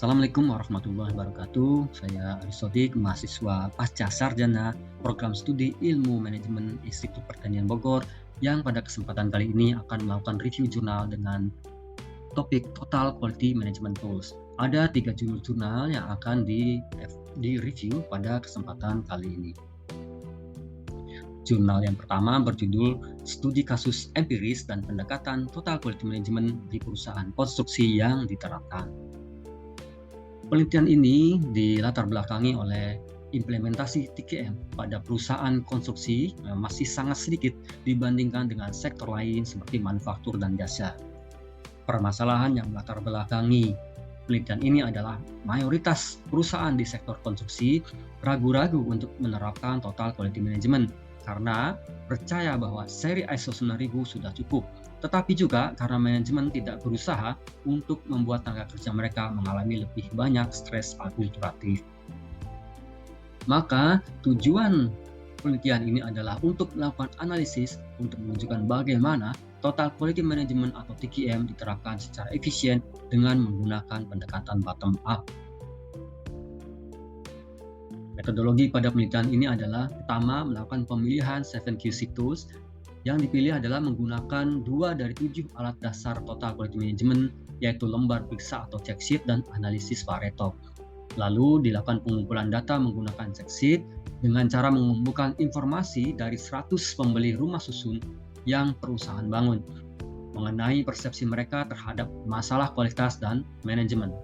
Assalamualaikum warahmatullahi wabarakatuh. Saya Arisodik, mahasiswa pasca sarjana program studi ilmu manajemen Institut Pertanian Bogor yang pada kesempatan kali ini akan melakukan review jurnal dengan topik Total Quality Management Tools. Ada 3 judul jurnal yang akan di-review pada kesempatan kali ini. Jurnal yang pertama berjudul Studi Kasus Empiris dan Pendekatan Total Quality Management di Perusahaan Konstruksi yang Diterapkan. Penelitian ini dilatar belakangi oleh implementasi TQM pada perusahaan konstruksi yang masih sangat sedikit dibandingkan dengan sektor lain seperti manufaktur dan jasa. Permasalahan yang melatar belakangi penelitian ini adalah mayoritas perusahaan di sektor konstruksi ragu-ragu untuk menerapkan Total Quality Management karena percaya bahwa seri ISO 9000 sudah cukup, tetapi juga karena manajemen tidak berusaha untuk membuat tenaga kerja mereka mengalami lebih banyak stres akulturatif. Maka tujuan penelitian ini adalah untuk melakukan analisis untuk menunjukkan bagaimana Total Quality Management atau TQM diterapkan secara efisien dengan menggunakan pendekatan bottom up. Metodologi pada penelitian ini adalah pertama melakukan pemilihan 7QC tools. Yang dipilih adalah menggunakan 2 dari 7 alat dasar Total Quality Management, yaitu lembar periksa atau check sheet dan analisis Pareto. Lalu dilakukan pengumpulan data menggunakan check sheet dengan cara mengumpulkan informasi dari 100 pembeli rumah susun yang perusahaan bangun mengenai persepsi mereka terhadap masalah kualitas dan manajemen.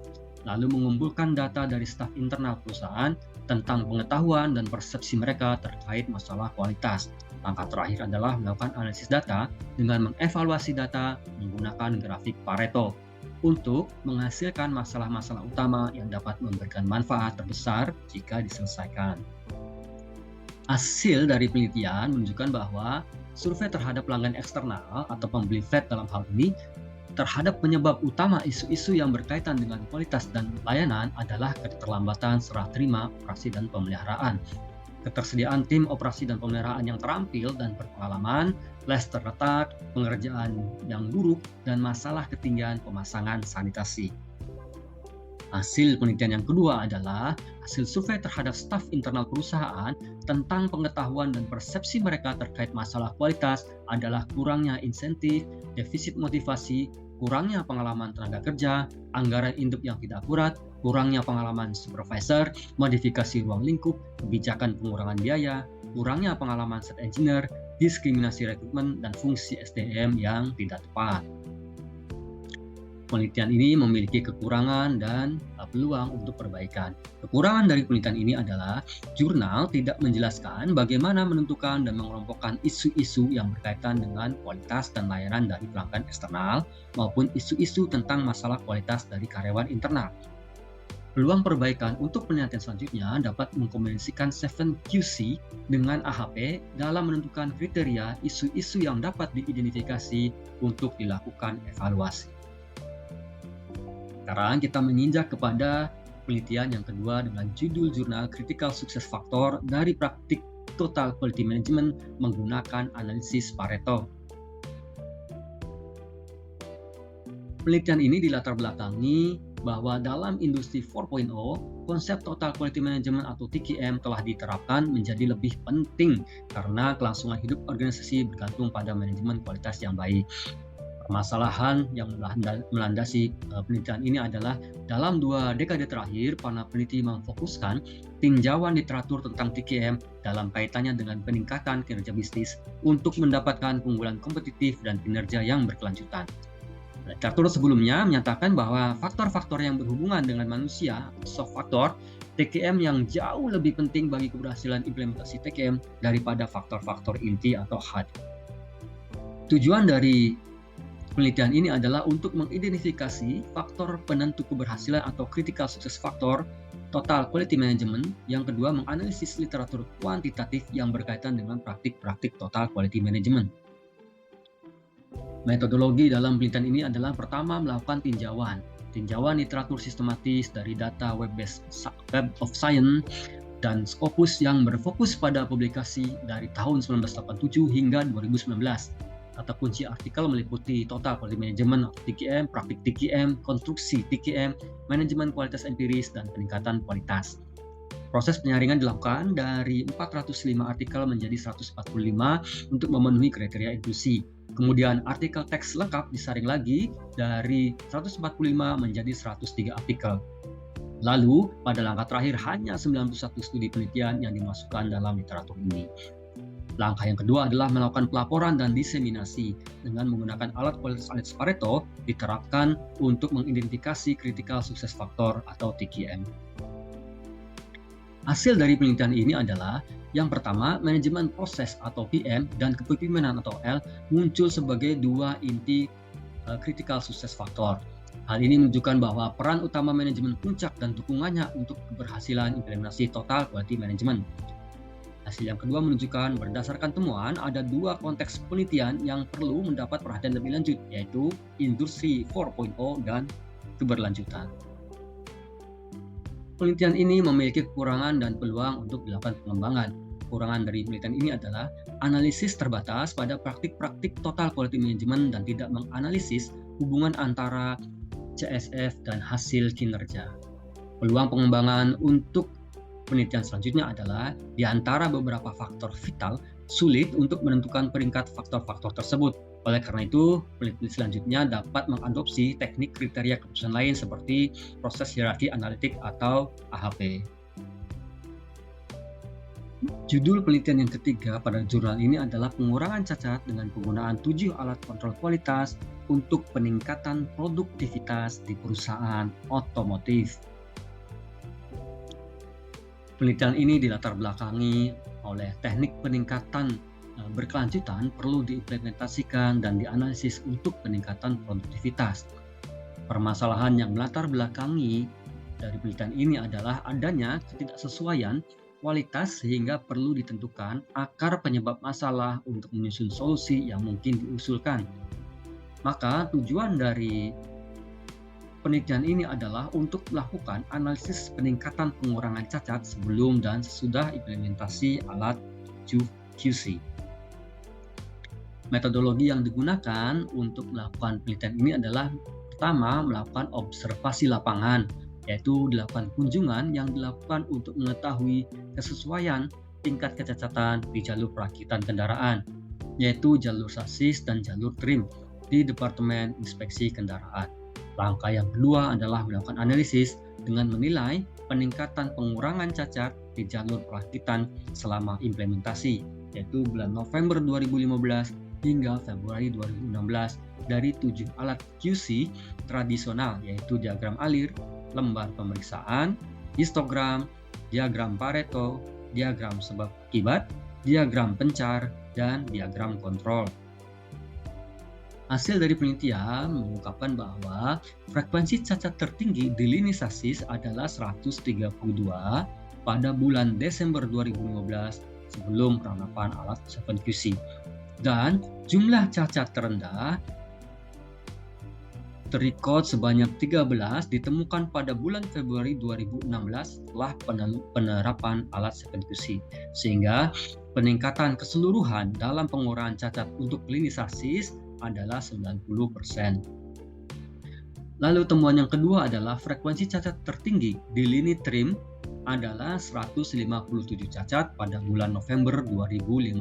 Lalu mengumpulkan data dari staf internal perusahaan tentang pengetahuan dan persepsi mereka terkait masalah kualitas. Langkah terakhir adalah melakukan analisis data dengan mengevaluasi data menggunakan grafik Pareto untuk menghasilkan masalah-masalah utama yang dapat memberikan manfaat terbesar jika diselesaikan. Hasil dari penelitian menunjukkan bahwa survei terhadap pelanggan eksternal atau pembeli flat dalam hal ini terhadap penyebab utama isu-isu yang berkaitan dengan kualitas dan layanan adalah keterlambatan serah terima operasi dan pemeliharaan, ketersediaan tim operasi dan pemeliharaan yang terampil dan berpengalaman, les terletak, pengerjaan yang buruk, dan masalah ketinggian pemasangan sanitasi. Hasil penelitian yang kedua adalah hasil survei terhadap staf internal perusahaan tentang pengetahuan dan persepsi mereka terkait masalah kualitas adalah kurangnya insentif, defisit motivasi, kurangnya pengalaman tenaga kerja, anggaran induk yang tidak akurat, kurangnya pengalaman supervisor, modifikasi ruang lingkup, kebijakan pengurangan biaya, kurangnya pengalaman set engineer, diskriminasi rekrutmen, dan fungsi SDM yang tidak tepat. Penelitian ini memiliki kekurangan dan peluang untuk perbaikan. Kekurangan dari penelitian ini adalah jurnal tidak menjelaskan bagaimana menentukan dan mengelompokkan isu-isu yang berkaitan dengan kualitas dan layanan dari pelanggan eksternal maupun isu-isu tentang masalah kualitas dari karyawan internal. Peluang perbaikan untuk penelitian selanjutnya dapat mengkombinasikan 7QC dengan AHP dalam menentukan kriteria isu-isu yang dapat diidentifikasi untuk dilakukan evaluasi. Sekarang kita menginjak kepada penelitian yang kedua dengan judul jurnal Critical Success Factor dari praktik Total Quality Management menggunakan analisis Pareto. Penelitian ini dilatar belakangi bahwa dalam industri 4.0, konsep Total Quality Management atau TQM telah diterapkan menjadi lebih penting karena kelangsungan hidup organisasi bergantung pada manajemen kualitas yang baik. Permasalahan yang melandasi penelitian ini adalah dalam 2 dekade terakhir, para peneliti memfokuskan tinjauan literatur tentang TQM dalam kaitannya dengan peningkatan kinerja bisnis untuk mendapatkan keunggulan kompetitif dan kinerja yang berkelanjutan. Literatur sebelumnya menyatakan bahwa faktor-faktor yang berhubungan dengan manusia, soft factor, TQM yang jauh lebih penting bagi keberhasilan implementasi TQM daripada faktor-faktor inti atau hard. Tujuan dari penelitian ini adalah untuk mengidentifikasi faktor penentu keberhasilan atau critical success factor Total Quality Management. Yang kedua, menganalisis literatur kuantitatif yang berkaitan dengan praktik-praktik Total Quality Management. Metodologi dalam penelitian ini adalah pertama melakukan tinjauan literatur sistematis dari data Web of Science dan Scopus yang berfokus pada publikasi dari tahun 1987 hingga 2019. Kata kunci artikel meliputi Total Quality Management atau TQM, praktik TQM, konstruksi TQM, manajemen kualitas empiris, dan peningkatan kualitas. Proses penyaringan dilakukan dari 405 artikel menjadi 145 untuk memenuhi kriteria inklusi. Kemudian artikel teks lengkap disaring lagi dari 145 menjadi 103 artikel. Lalu, pada langkah terakhir hanya 91 studi penelitian yang dimasukkan dalam literatur ini. Langkah yang kedua adalah melakukan pelaporan dan diseminasi dengan menggunakan alat kualitas analisis Pareto diterapkan untuk mengidentifikasi critical success factor atau TQM. Hasil dari penelitian ini adalah yang pertama, manajemen proses atau PM dan kepemimpinan atau L muncul sebagai dua inti critical success factor. Hal ini menunjukkan bahwa peran utama manajemen puncak dan dukungannya untuk keberhasilan implementasi total quality management. Hasil yang kedua menunjukkan berdasarkan temuan ada dua konteks penelitian yang perlu mendapat perhatian lebih lanjut, yaitu industri 4.0 dan keberlanjutan. Penelitian ini memiliki kekurangan dan peluang untuk dilakukan pengembangan. Kekurangan dari penelitian ini adalah analisis terbatas pada praktik-praktik total quality management dan tidak menganalisis hubungan antara CSF dan hasil kinerja. Peluang pengembangan untuk penelitian selanjutnya adalah di antara beberapa faktor vital sulit untuk menentukan peringkat faktor-faktor tersebut. Oleh karena itu, peneliti selanjutnya dapat mengadopsi teknik kriteria keputusan lain seperti proses hierarki analitik atau AHP. Judul penelitian yang ketiga pada jurnal ini adalah pengurangan cacat dengan penggunaan 7 alat kontrol kualitas untuk peningkatan produktivitas di perusahaan otomotif. Penelitian ini dilatar belakangi oleh teknik peningkatan berkelanjutan perlu diimplementasikan dan dianalisis untuk peningkatan produktivitas. Permasalahan yang melatar belakangi dari penelitian ini adalah adanya ketidaksesuaian kualitas sehingga perlu ditentukan akar penyebab masalah untuk menyusun solusi yang mungkin diusulkan. Maka tujuan dari penelitian ini adalah untuk melakukan analisis peningkatan pengurangan cacat sebelum dan sesudah implementasi alat QC. Metodologi yang digunakan untuk melakukan penelitian ini adalah pertama, melakukan observasi lapangan, yaitu dilakukan kunjungan yang dilakukan untuk mengetahui kesesuaian tingkat kecacatan di jalur perakitan kendaraan, yaitu jalur sasis dan jalur trim di Departemen Inspeksi Kendaraan. Langkah yang kedua adalah melakukan analisis dengan menilai peningkatan pengurangan cacat di jalur perakitan selama implementasi, yaitu bulan November 2015 hingga Februari 2016 dari 7 alat QC tradisional, yaitu diagram alir, lembar pemeriksaan, histogram, diagram Pareto, diagram sebab akibat, diagram pencar, dan diagram kontrol. Hasil dari penelitian mengungkapkan bahwa frekuensi cacat tertinggi di lini sasis adalah 132 pada bulan Desember 2015 sebelum penerapan alat 7QC. Dan jumlah cacat terendah terrecord sebanyak 13 ditemukan pada bulan Februari 2016 setelah penerapan alat 7QC, sehingga peningkatan keseluruhan dalam pengurangan cacat untuk lini sasis adalah 90%. Lalu temuan yang kedua adalah frekuensi cacat tertinggi di lini trim adalah 157 cacat pada bulan November 2015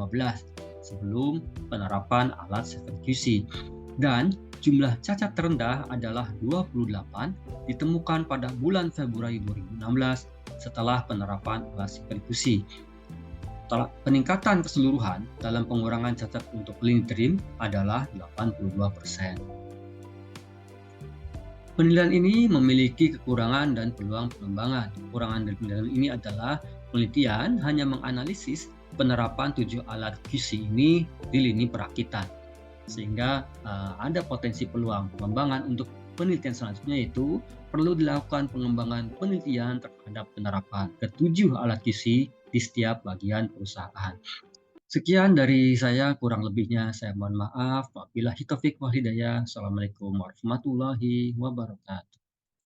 sebelum penerapan alat 7QC, dan jumlah cacat terendah adalah 28 ditemukan pada bulan Februari 2016 setelah penerapan alat 7QC. Peningkatan keseluruhan dalam pengurangan cacat untuk lini trim adalah 82%. Penilaian ini memiliki kekurangan dan peluang pengembangan. Kekurangan dari penilaian ini adalah penelitian hanya menganalisis penerapan 7 alat QC ini di lini perakitan, sehingga ada potensi peluang pengembangan untuk penelitian selanjutnya, yaitu perlu dilakukan pengembangan penelitian terhadap penerapan ke-7 alat QC di setiap bagian perusahaan. Sekian dari saya, kurang lebihnya saya mohon maaf. Wabillahi taufiq wal hidayah. Assalamualaikum warahmatullahi wabarakatuh.